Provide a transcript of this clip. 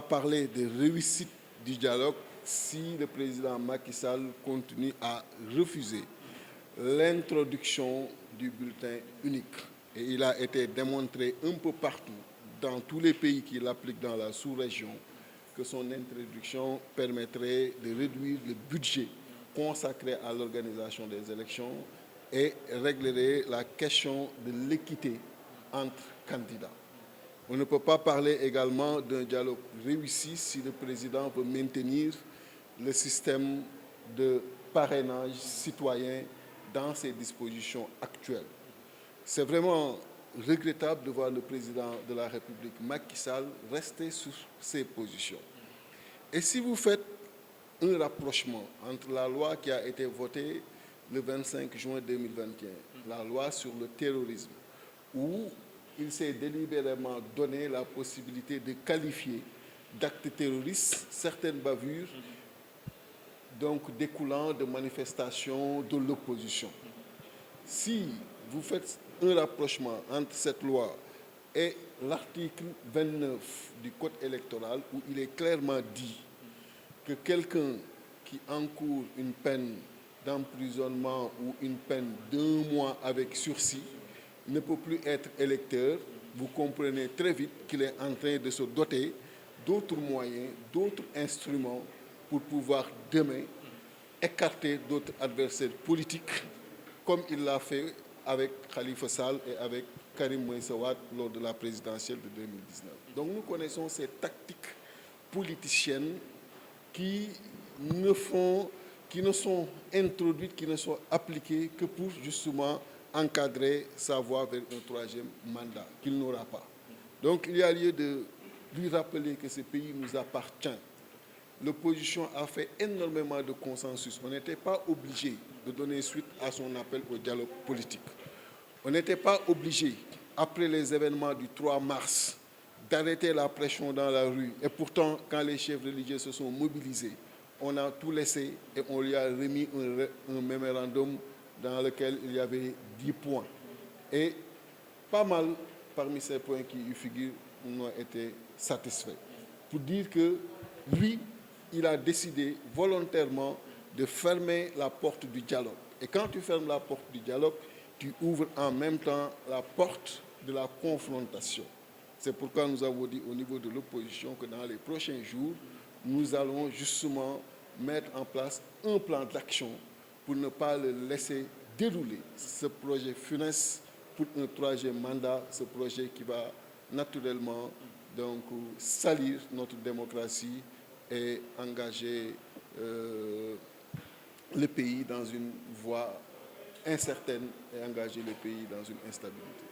parler de réussite du dialogue si le président Macky Sall continue à refuser l'introduction du bulletin unique. Et il a été démontré un peu partout, dans tous les pays qui l'appliquent dans la sous-région, que son introduction permettrait de réduire le budget consacré à l'organisation des élections et réglerait la question de l'équité entre candidats. On ne peut pas parler également d'un dialogue réussi si le président veut maintenir le système de parrainage citoyen dans ses dispositions actuelles. C'est vraiment regrettable de voir le président de la République, Macky Sall, rester sur ses positions. Et si vous faites un rapprochement entre la loi qui a été votée le 25 juin 2021, la loi sur le terrorisme, où il s'est délibérément donné la possibilité de qualifier d'actes terroristes certaines bavures donc découlant de manifestations de l'opposition. Si vous faites un rapprochement entre cette loi et l'article 29 du Code électoral, où il est clairement dit que quelqu'un qui encourt une peine d'emprisonnement ou une peine d'1 mois avec sursis ne peut plus être électeur, vous comprenez très vite qu'il est en train de se doter d'autres moyens, d'autres instruments pour pouvoir demain écarter d'autres adversaires politiques, comme il l'a fait avec Khalifa Sall et avec Karim Meïssa Wade lors de la présidentielle de 2019. Donc nous connaissons ces tactiques politiciennes qui ne sont introduites, qui ne sont appliquées que pour justement encadrer sa voie vers un troisième mandat qu'il n'aura pas. Donc il y a lieu de lui rappeler que ce pays nous appartient. L'opposition a fait énormément de consensus. On n'était pas obligé de donner suite à son appel au dialogue politique. On n'était pas obligé, après les événements du 3 mars, d'arrêter la pression dans la rue. Et pourtant, quand les chefs religieux se sont mobilisés, on a tout laissé et on lui a remis un mémorandum dans lequel il y avait 10 points. Et pas mal parmi ces points qui y figurent ont été satisfaits. Pour dire que lui, il a décidé volontairement de fermer la porte du dialogue. Et quand tu fermes la porte du dialogue, tu ouvres en même temps la porte de la confrontation. C'est pourquoi nous avons dit au niveau de l'opposition que dans les prochains jours, nous allons justement mettre en place un plan d'action pour ne pas le laisser dérouler ce projet funeste pour un troisième mandat, ce projet qui va naturellement donc salir notre démocratie et engager le pays dans une voie incertaine et engager le pays dans une instabilité.